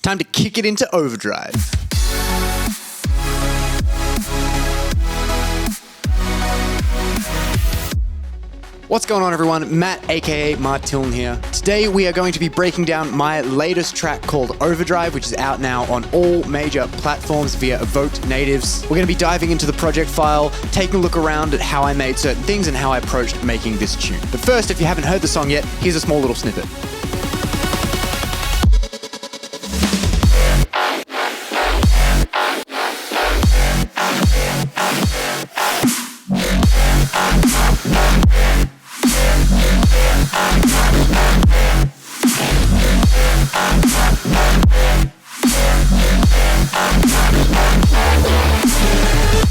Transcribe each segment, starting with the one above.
Time to kick it into Overdrive. What's going on, everyone? Matt, aka Martin here. Today we are going to be breaking down my latest track called Overdrive, which is out now on all major platforms via Evoked Natives. We're going to be diving into the project file, taking a look around at how I made certain things and how I approached making this tune. But first, if you haven't heard the song yet, here's a small little snippet.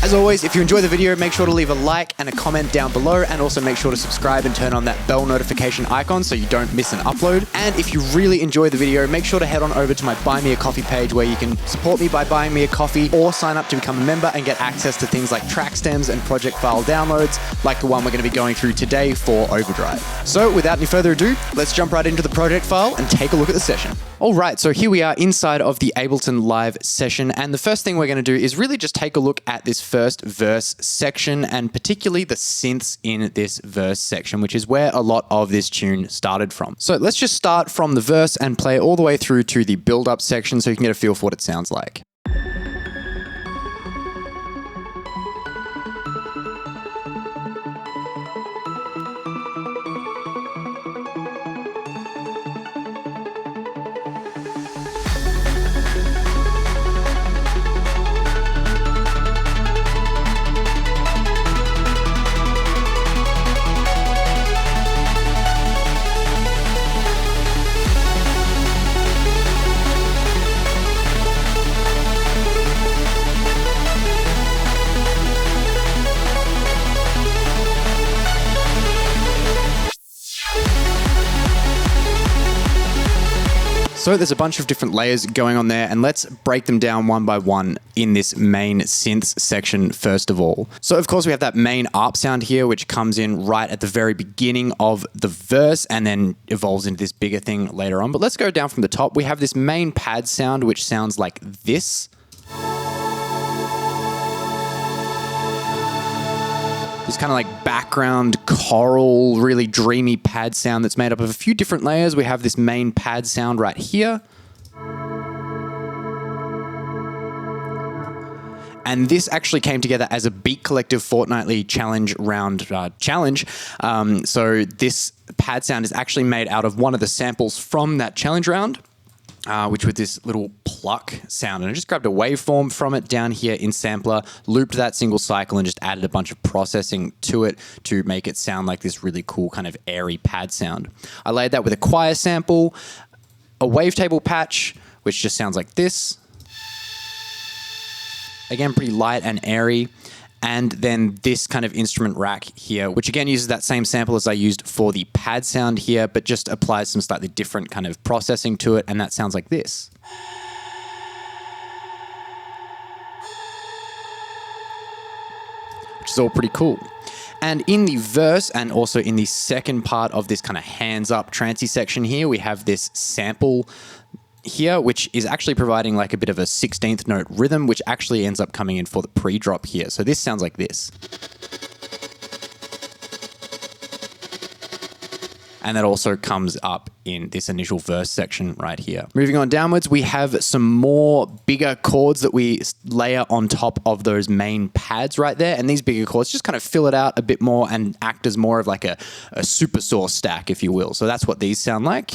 As always, if you enjoy the video, make sure to leave a like and a comment down below, and also make sure to subscribe and turn on that bell notification icon so you don't miss an upload. And if you really enjoy the video, make sure to head on over to my Buy Me a Coffee page where you can support me by buying me a coffee or sign up to become a member and get access to things like track stems and project file downloads like the one we're going to be going through today for Overdrive. So without any further ado, let's jump right into the project file and take a look at the session. All right, so here we are inside of the Ableton Live session, and the first thing we're going to do is really just take a look at this first verse section, and particularly the synths in this verse section, which is where a lot of this tune started from. So let's just start from the verse and play all the way through to the build-up section so you can get a feel for what it sounds like. So there's a bunch of different layers going on there, and let's break them down one by one in this main synths section first of all. So of course we have that main ARP sound here, which comes in right at the very beginning of the verse and then evolves into this bigger thing later on. But let's go down from the top. We have this main pad sound, which sounds like this. This kind of like background choral, really dreamy pad sound that's made up of a few different layers. We have this main pad sound right here. And this actually came together as a Beat Collective fortnightly challenge round challenge. So this pad sound is actually made out of one of the samples from that challenge round. Which was this little pluck sound. And I just grabbed a waveform from it down here in Sampler, looped that single cycle, and just added a bunch of processing to it to make it sound like this really cool kind of airy pad sound. I laid that with a choir sample, a wavetable patch, which just sounds like this. Again, pretty light and airy. And then this kind of instrument rack here, which again uses that same sample as I used for the pad sound here, but just applies some slightly different kind of processing to it, and that sounds like this. Which is all pretty cool. And in the verse, and also in the second part of this kind of hands up trancey section here, we have this sample here, which is actually providing like a bit of a 16th note rhythm, which actually ends up coming in for the pre-drop here. So this sounds like this. And that also comes up in this initial verse section right here. Moving on downwards, we have some more bigger chords that we layer on top of those main pads right there. And these bigger chords just kind of fill it out a bit more and act as more of like a super saw stack, if you will. So that's what these sound like.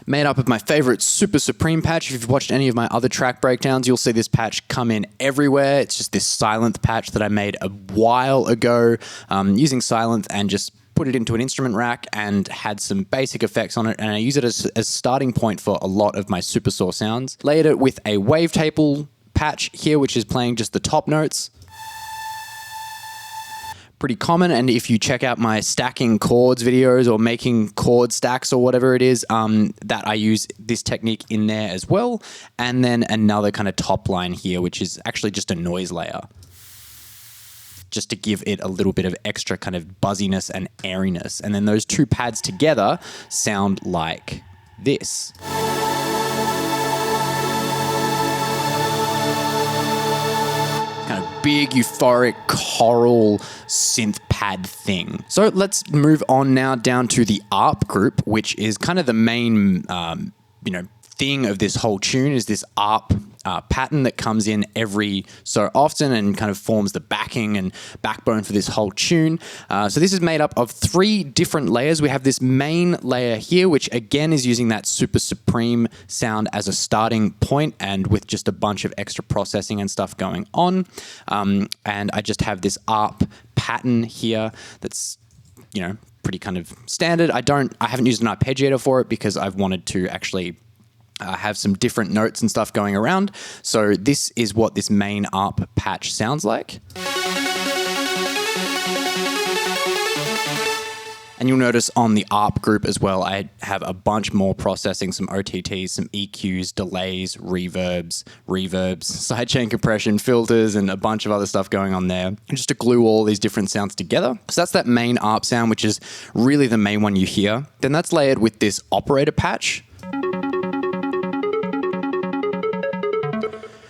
Made up of my favorite Super Supreme patch. If you've watched any of my other track breakdowns, you'll see this patch come in everywhere. It's just this Sylenth patch that I made a while ago using Sylenth and just put it into an instrument rack and had some basic effects on it, and I use it as a starting point for a lot of my super saw sounds. Layered it with a wavetable patch here, which is playing just the top notes. Pretty common, and if you check out my stacking chords videos or making chord stacks or whatever it is, that I use this technique in there as well. And then another kind of top line here, which is actually just a noise layer. just to give it a little bit of extra kind of buzziness and airiness. And then those two pads together sound like this. Kind of big, euphoric, choral synth pad thing. So let's move on now down to the ARP group, which is kind of the main, thing of this whole tune is this ARP pattern that comes in every so often and kind of forms the backing and backbone for this whole tune. So this is made up of 3 different layers. We have this main layer here, which again is using that super supreme sound as a starting point and with just a bunch of extra processing and stuff going on. And I just have this ARP pattern here that's, pretty kind of standard. I haven't used an arpeggiator for it because I've wanted to actually have some different notes and stuff going around. So this is what this main ARP patch sounds like. And you'll notice on the ARP group as well, I have a bunch more processing, some OTTs, some EQs, delays, reverbs, sidechain compression, filters, and a bunch of other stuff going on there. And just to glue all these different sounds together. So that's that main ARP sound, which is really the main one you hear. Then that's layered with this operator patch,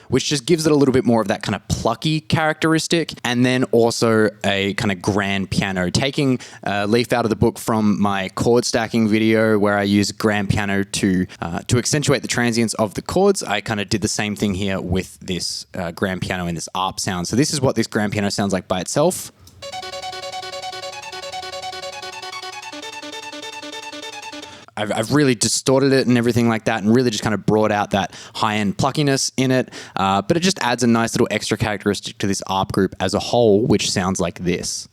which just gives it a little bit more of that kind of plucky characteristic. And then also a kind of grand piano, taking a leaf out of the book from my chord stacking video where I use grand piano to accentuate the transients of the chords. I kind of did the same thing here with this grand piano in this ARP sound. So this is what this grand piano sounds like by itself. I've really distorted it and everything like that and really just kind of brought out that high-end pluckiness in it. But it just adds a nice little extra characteristic to this ARP group as a whole, which sounds like this.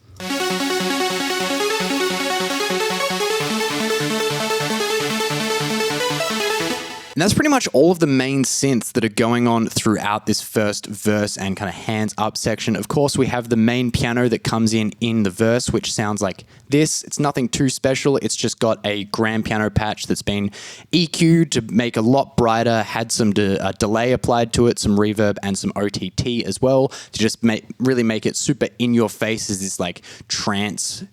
And that's pretty much all of the main synths that are going on throughout this first verse and kind of hands up section. Of course, we have the main piano that comes in the verse, which sounds like this. It's nothing too special. It's just got a grand piano patch that's been EQ'd to make a lot brighter, had some delay applied to it, some reverb and some OTT as well to just really make it super in your face as this like trance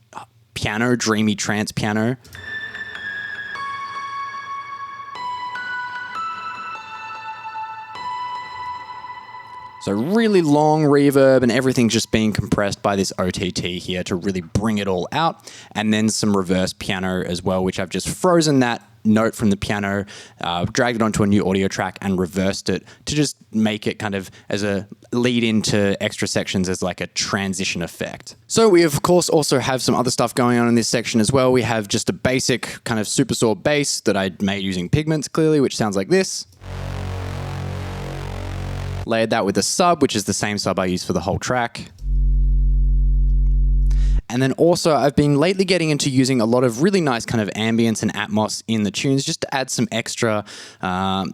piano, dreamy trance piano. So really long reverb and everything just being compressed by this OTT here to really bring it all out. And then some reverse piano as well, which I've just frozen that note from the piano, dragged it onto a new audio track and reversed it to just make it kind of as a lead into extra sections as like a transition effect. So we of course also have some other stuff going on in this section as well. We have just a basic kind of super saw bass that I made using pigments clearly, which sounds like this. Layered that with a sub, which is the same sub I use for the whole track. And then also I've been lately getting into using a lot of really nice kind of ambience and atmos in the tunes just to add some extra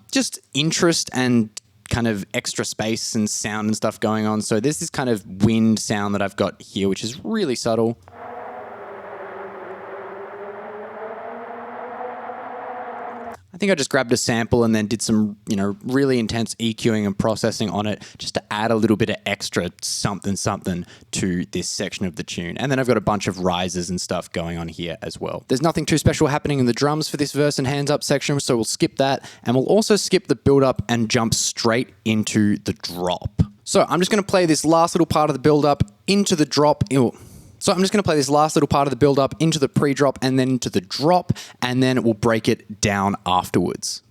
just interest and kind of extra space and sound and stuff going on. So there's this kind of wind sound that I've got here, which is really subtle. I think I just grabbed a sample and then did some, really intense EQing and processing on it just to add a little bit of extra something to this section of the tune. And then I've got a bunch of rises and stuff going on here as well. There's nothing too special happening in the drums for this verse and hands up section, so we'll skip that. And we'll also skip the build up and jump straight into the drop. So I'm just going to play this last little part of the build up into the drop. So I'm just going to play this last little part of the build up into the pre-drop and then into the drop, and then we'll break it down afterwards.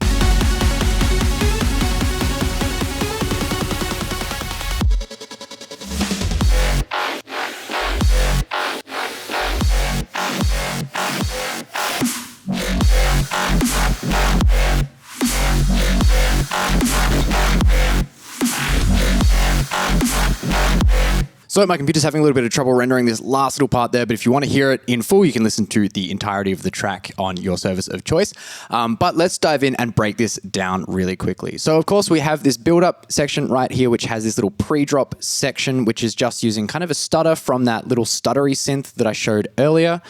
So my computer's having a little bit of trouble rendering this last little part there, but if you want to hear it in full, you can listen to the entirety of the track on your service of choice. But let's dive in and break this down really quickly. So of course we have this build-up section right here, which has this little pre-drop section, which is just using kind of a stutter from that little stuttery synth that I showed earlier.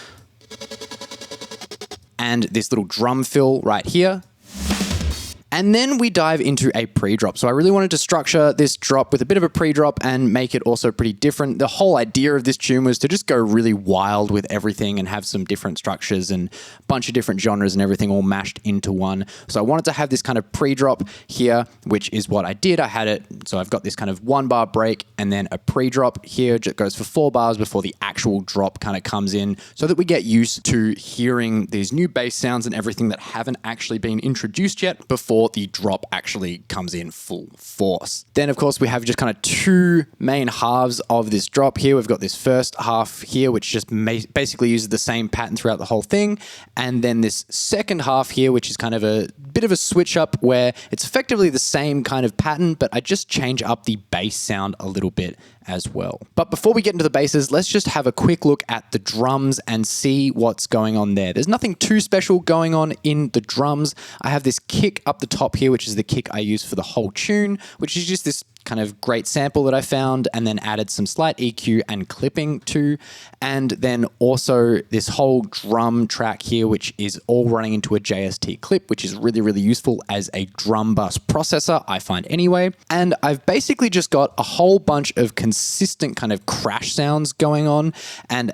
And this little drum fill right here. And then we dive into a pre-drop. So I really wanted to structure this drop with a bit of a pre-drop and make it also pretty different. The whole idea of this tune was to just go really wild with everything and have some different structures and a bunch of different genres and everything all mashed into one. So I wanted to have this kind of pre-drop here, which is what I did. I had it, so I've got this kind of 1 bar break and then a pre-drop here. It goes for 4 bars before the actual drop kind of comes in, so that we get used to hearing these new bass sounds and everything that haven't actually been introduced yet before the drop actually comes in full force. Then of course we have just kind of 2 main halves of this drop here. We've got this first half here, which just basically uses the same pattern throughout the whole thing. And then this second half here, which is kind of a bit of a switch up where it's effectively the same kind of pattern, but I just change up the bass sound a little bit as well. But before we get into the basses, let's just have a quick look at the drums and see what's going on there. There's nothing too special going on in the drums. I have this kick up the top here, which is the kick I use for the whole tune, which is just this kind of great sample that I found and then added some slight EQ and clipping to. And then also this whole drum track here, which is all running into a JST clip, which is really, really useful as a drum bus processor, I find anyway. And I've basically just got a whole bunch of consistent kind of crash sounds going on. And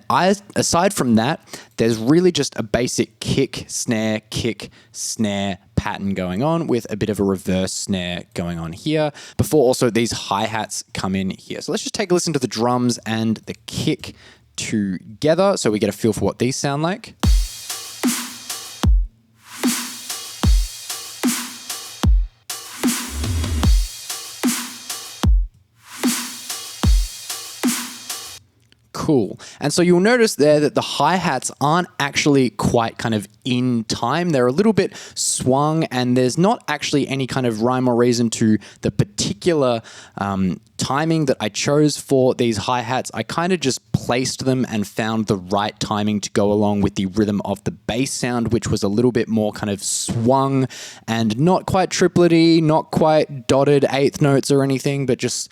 aside from that, there's really just a basic kick, snare, pattern going on with a bit of a reverse snare going on here before also these hi-hats come in here. So let's just take a listen to the drums and the kick together so we get a feel for what these sound like. Cool. And so you'll notice there that the hi-hats aren't actually quite kind of in time. They're a little bit swung and there's not actually any kind of rhyme or reason to the particular timing that I chose for these hi-hats. I kind of just placed them and found the right timing to go along with the rhythm of the bass sound, which was a little bit more kind of swung and not quite triplety, not quite dotted eighth notes or anything, but just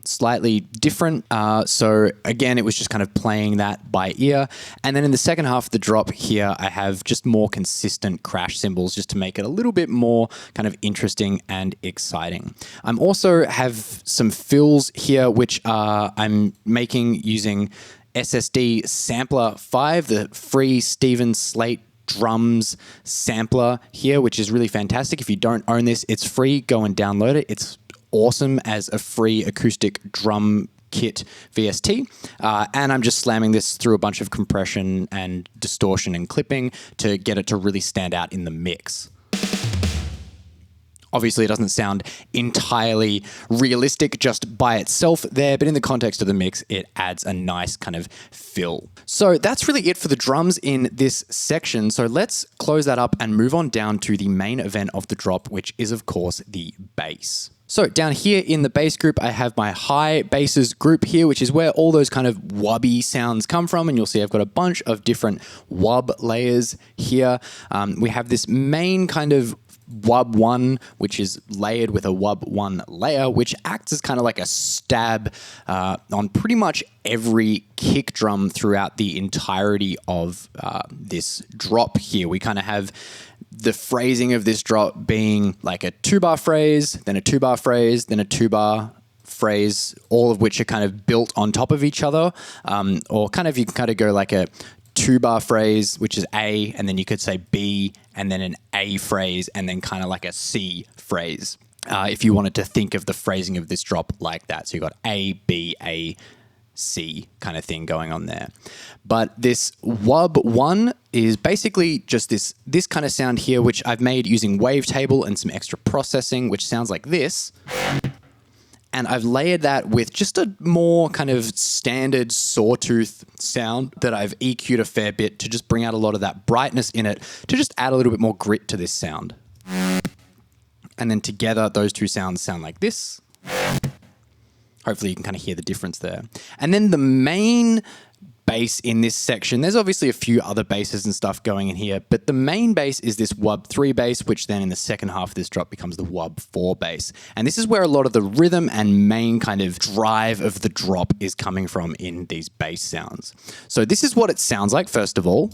slightly different. So again, it was just kind of playing that by ear. And then in the second half of the drop here, I have just more consistent crash cymbals just to make it a little bit more kind of interesting and exciting. I'm also have some fills here, which I'm making using SSD Sampler 5, the free Steven Slate drums sampler here, which is really fantastic. If you don't own this, it's free. Go and download it. It's awesome as a free acoustic drum kit VST. And I'm just slamming this through a bunch of compression and distortion and clipping to get it to really stand out in the mix. Obviously, it doesn't sound entirely realistic just by itself there, but in the context of the mix, it adds a nice kind of fill. So that's really it for the drums in this section. So let's close that up and move on down to the main event of the drop, which is, of course, the bass. So down here in the bass group, I have my high basses group here, which is where all those kind of wubby sounds come from. And you'll see I've got a bunch of different wub layers here. We have this main kind of wub 1, which is layered with a wub 1 layer, which acts as kind of like a stab on pretty much every kick drum throughout the entirety of this drop here. We kind of have the phrasing of this drop being like a 2-bar phrase, then a 2-bar phrase, then a 2-bar phrase, all of which are kind of built on top of each other. Or kind of you can kind of go like a 2-bar phrase, which is A, and then you could say B, and then an A phrase, and then kind of like a C phrase. If you wanted to think of the phrasing of this drop like that. So you've got A, B, A, C kind of thing going on there. But this wub 1 is basically just this kind of sound here, which I've made using wavetable and some extra processing, which sounds like this. And I've layered that with just a more kind of standard sawtooth sound that I've EQ'd a fair bit to just bring out a lot of that brightness in it, to just add a little bit more grit to this sound. And then together, those two sounds sound like this. Hopefully you can kind of hear the difference there. And then the main bass in this section, there's obviously a few other basses and stuff going in here, but the main bass is this wub 3 bass, which then in the second half of this drop becomes the wub 4 bass. And this is where a lot of the rhythm and main kind of drive of the drop is coming from in these bass sounds. So this is what it sounds like, first of all.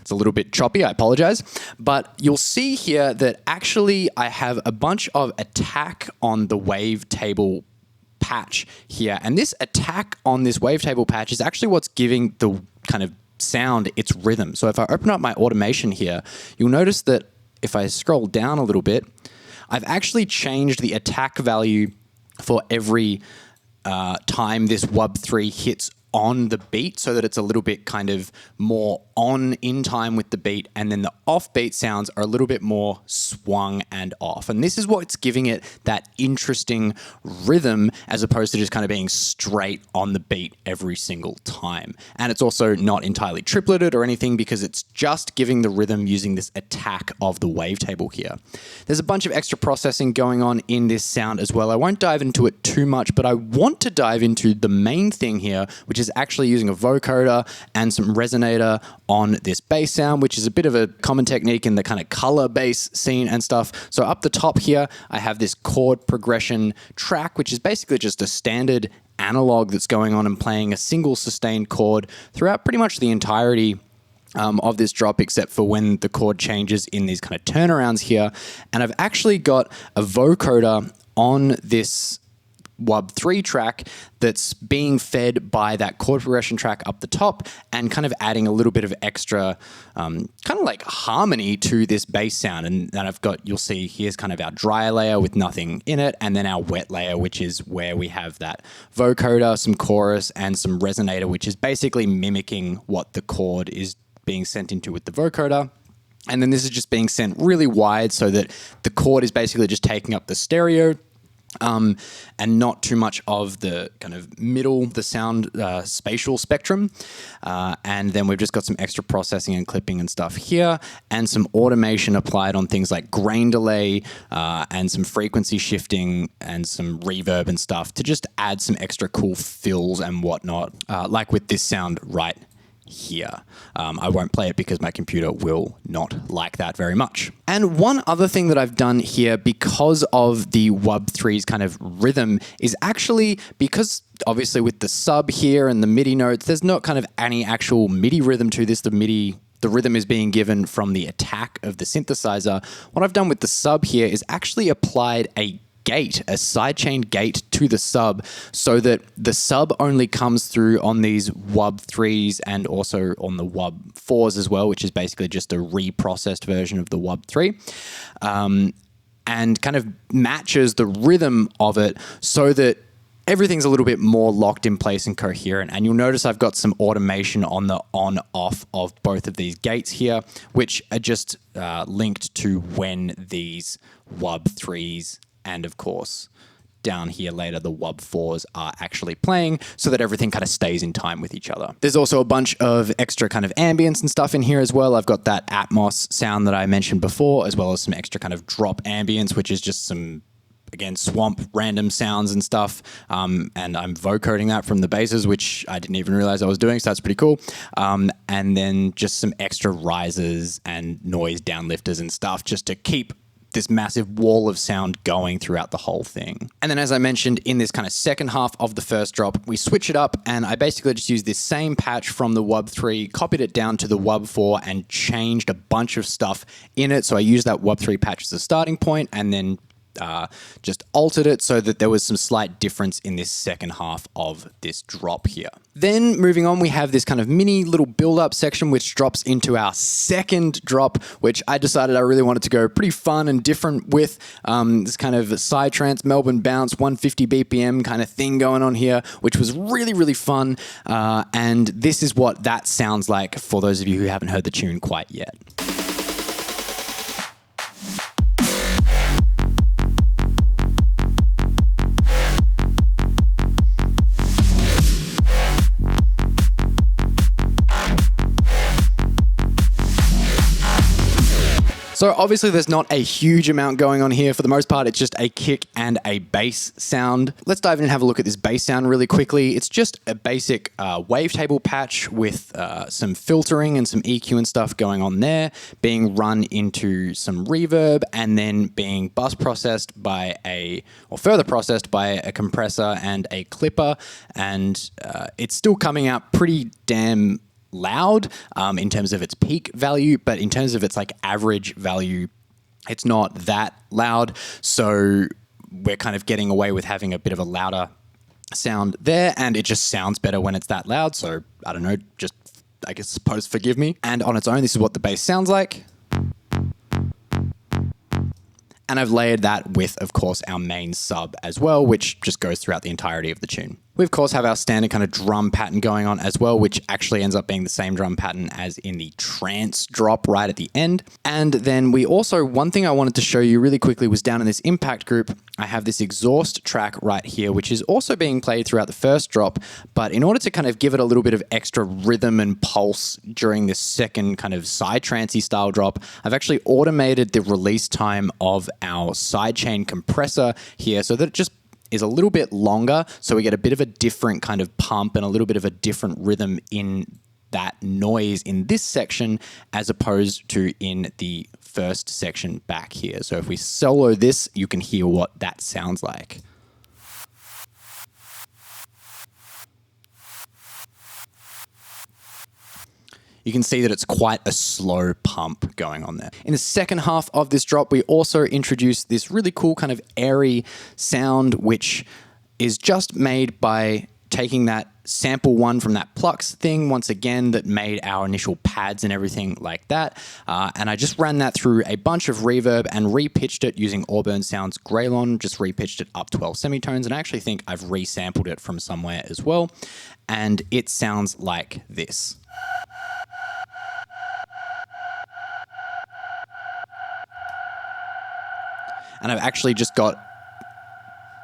it's a little bit choppy, I apologize. But you'll see here that actually I have a bunch of attack on the wavetable patch here. And this attack on this wavetable patch is actually what's giving the kind of sound its rhythm. So if I open up my automation here, you'll notice that if I scroll down a little bit, I've actually changed the attack value for every time this wub3 hits on the beat so that it's a little bit kind of more on in time with the beat, and then the offbeat sounds are a little bit more swung and off. And this is what's giving it that interesting rhythm as opposed to just kind of being straight on the beat every single time. And it's also not entirely tripleted or anything because it's just giving the rhythm using this attack of the wavetable here. There's a bunch of extra processing going on in this sound as well. I won't dive into it too much, but I want to dive into the main thing here, which is actually using a vocoder and some resonator on this bass sound, which is a bit of a common technique in the kind of color bass scene and stuff. So up the top here, I have this chord progression track, which is basically just a standard analog that's going on and playing a single sustained chord throughout pretty much the entirety of this drop, except for when the chord changes in these kind of turnarounds here. And I've actually got a vocoder on this wub3 track that's being fed by that chord progression track up the top and kind of adding a little bit of extra kind of like harmony to this bass sound. And then I've got, you'll see here's kind of our dry layer with nothing in it, and then our wet layer, which is where we have that vocoder, some chorus, and some resonator, which is basically mimicking what the chord is being sent into with the vocoder. And then this is just being sent really wide so that the chord is basically just taking up the stereo and not too much of the kind of middle, the sound spatial spectrum. And then we've just got some extra processing and clipping and stuff here, and some automation applied on things like grain delay and some frequency shifting and some reverb and stuff to just add some extra cool fills and whatnot, like with this sound right here. I won't play it because my computer will not like that very much. And one other thing that I've done here because of the wub3's kind of rhythm is actually because obviously with the sub here and the MIDI notes, there's not kind of any actual MIDI rhythm to this. The rhythm is being given from the attack of the synthesizer. What I've done with the sub here is actually applied a gate, a sidechain gate to the sub, so that the sub only comes through on these wub3s and also on the wub4s as well, which is basically just a reprocessed version of the wub3, and kind of matches the rhythm of it so that everything's a little bit more locked in place and coherent. And you'll notice I've got some automation on the on-off of both of these gates here, which are just linked to when these wub3s and of course, down here later, the wub4s are actually playing so that everything kind of stays in time with each other. There's also a bunch of extra kind of ambience and stuff in here as well. I've got that Atmos sound that I mentioned before, as well as some extra kind of drop ambience, which is just some, again, swamp random sounds and stuff. And I'm vocoding that from the basses, which I didn't even realize I was doing, so that's pretty cool. And then just some extra risers and noise downlifters and stuff just to keep this massive wall of sound going throughout the whole thing. And then as I mentioned, in this kind of second half of the first drop, we switch it up and I basically just used this same patch from the wub3, copied it down to the wub4 and changed a bunch of stuff in it. So I used that wub3 patch as a starting point and then just altered it so that there was some slight difference in this second half of this drop here. Then moving on, we have this kind of mini little build-up section which drops into our second drop, which I decided I really wanted to go pretty fun and different with. This kind of psytrance, Melbourne bounce, 150 BPM kind of thing going on here, which was really, really fun. And this is what that sounds like for those of you who haven't heard the tune quite yet. So obviously there's not a huge amount going on here. For the most part, it's just a kick and a bass sound. Let's dive in and have a look at this bass sound really quickly. It's just a basic wavetable patch with some filtering and some EQ and stuff going on there, being run into some reverb and then being bus processed by further processed by a compressor and a clipper. And it's still coming out pretty damn loud in terms of its peak value, but in terms of its like average value, it's not that loud. So we're kind of getting away with having a bit of a louder sound there, and it just sounds better when it's that loud. So I don't know, just I guess suppose forgive me. And on its own, this is what the bass sounds like. And I've layered that with, of course, our main sub as well, which just goes throughout the entirety of the tune. We, of course, have our standard kind of drum pattern going on as well, which actually ends up being the same drum pattern as in the trance drop right at the end. And then we also, one thing I wanted to show you really quickly was down in this impact group, I have this exhaust track right here, which is also being played throughout the first drop. But in order to kind of give it a little bit of extra rhythm and pulse during this second kind of psytrancey style drop, I've actually automated the release time of our sidechain compressor here so that it just is a little bit longer, so we get a bit of a different kind of pump and a little bit of a different rhythm in that noise in this section as opposed to in the first section back here. So if we solo this, you can hear what that sounds like. You can see that it's quite a slow pump going on there. In the second half of this drop, we also introduced this really cool kind of airy sound, which is just made by taking that sample one from that Plux thing, once again, that made our initial pads and everything like that. And I just ran that through a bunch of reverb and repitched it using Auburn Sounds Graylon, just repitched it up 12 semitones. And I actually think I've resampled it from somewhere as well. And it sounds like this. And I've actually just got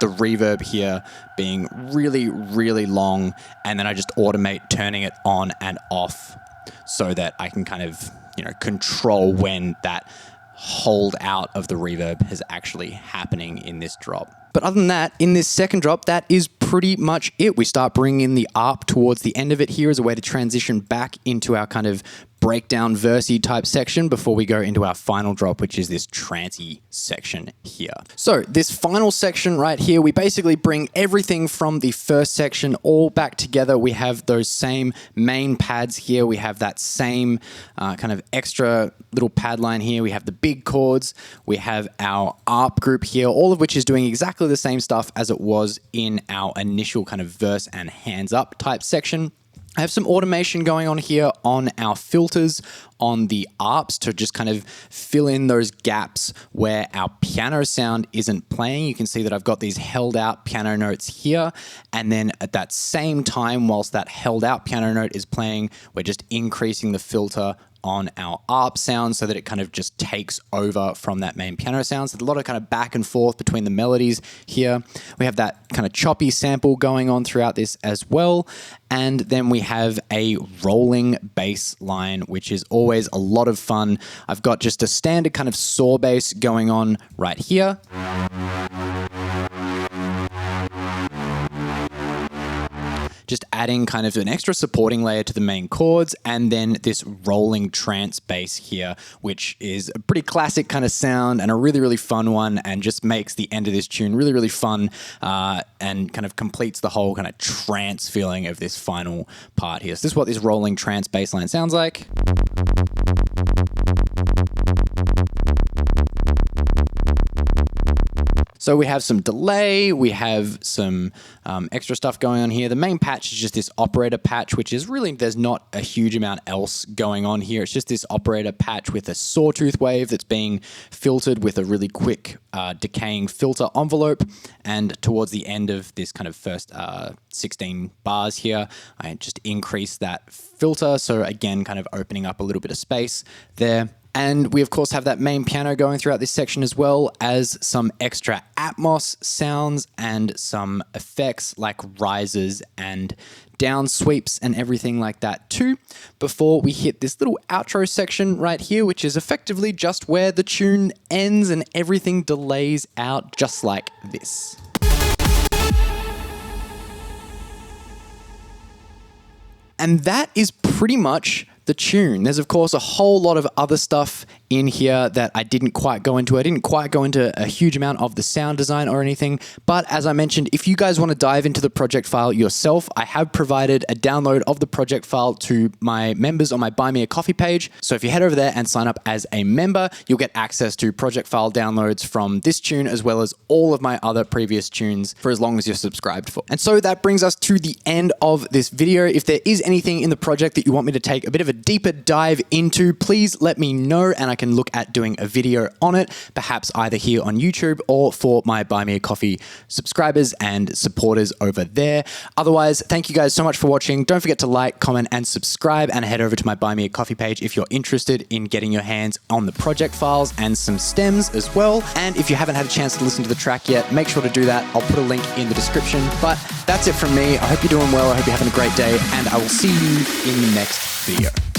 the reverb here being really, really long, and then I just automate turning it on and off so that I can kind of, control when that hold out of the reverb is actually happening in this drop. But other than that, in this second drop, that is pretty much it. We start bringing in the ARP towards the end of it here as a way to transition back into our kind of breakdown versey type section before we go into our final drop, which is this trancey section here. So this final section right here, we basically bring everything from the first section all back together. We have those same main pads here. We have that same kind of extra little pad line here. We have the big chords. We have our ARP group here, all of which is doing exactly the same stuff as it was in our initial kind of verse and hands up type section. I have some automation going on here on our filters on the ARPs to just kind of fill in those gaps where our piano sound isn't playing. You can see that I've got these held out piano notes here. And then at that same time, whilst that held out piano note is playing, we're just increasing the filter on our ARP sound so that it kind of just takes over from that main piano sound. So there's a lot of kind of back and forth between the melodies here. We have that kind of choppy sample going on throughout this as well. And then we have a rolling bass line, which is always a lot of fun. I've got just a standard kind of saw bass going on right here. Just adding kind of an extra supporting layer to the main chords, and then this rolling trance bass here, which is a pretty classic kind of sound and a really, really fun one, and just makes the end of this tune really, really fun and kind of completes the whole kind of trance feeling of this final part here. So this is what this rolling trance bass line sounds like. So we have some delay, we have some extra stuff going on here. The main patch is just this operator patch, which is really, there's not a huge amount else going on here. It's just this operator patch with a sawtooth wave that's being filtered with a really quick decaying filter envelope. And towards the end of this kind of first 16 bars here, I just increase that filter. So again, kind of opening up a little bit of space there. And we, of course, have that main piano going throughout this section as well as some extra Atmos sounds and some effects like rises and down sweeps and everything like that too, before we hit this little outro section right here, which is effectively just where the tune ends and everything delays out just like this. And that is pretty much the tune. There's, of course, a whole lot of other stuff in here that I didn't quite go into. I didn't quite go into a huge amount of the sound design or anything, but as I mentioned, if you guys want to dive into the project file yourself, I have provided a download of the project file to my members on my Buy Me a Coffee page. So if you head over there and sign up as a member, you'll get access to project file downloads from this tune as well as all of my other previous tunes for as long as you're subscribed for. And so that brings us to the end of this video. If there is anything in the project that you want me to take a bit of a deeper dive into, please let me know and I can look at doing a video on it, perhaps either here on YouTube or for my Buy Me a Coffee subscribers and supporters over there. Otherwise, thank you guys so much for watching. Don't forget to like, comment, and subscribe, and head over to my Buy Me a Coffee page if you're interested in getting your hands on the project files and some stems as well. And if you haven't had a chance to listen to the track yet, make sure to do that. I'll put a link in the description. But that's it from me. I hope you're doing well. I hope you're having a great day, and I will see you in the next video.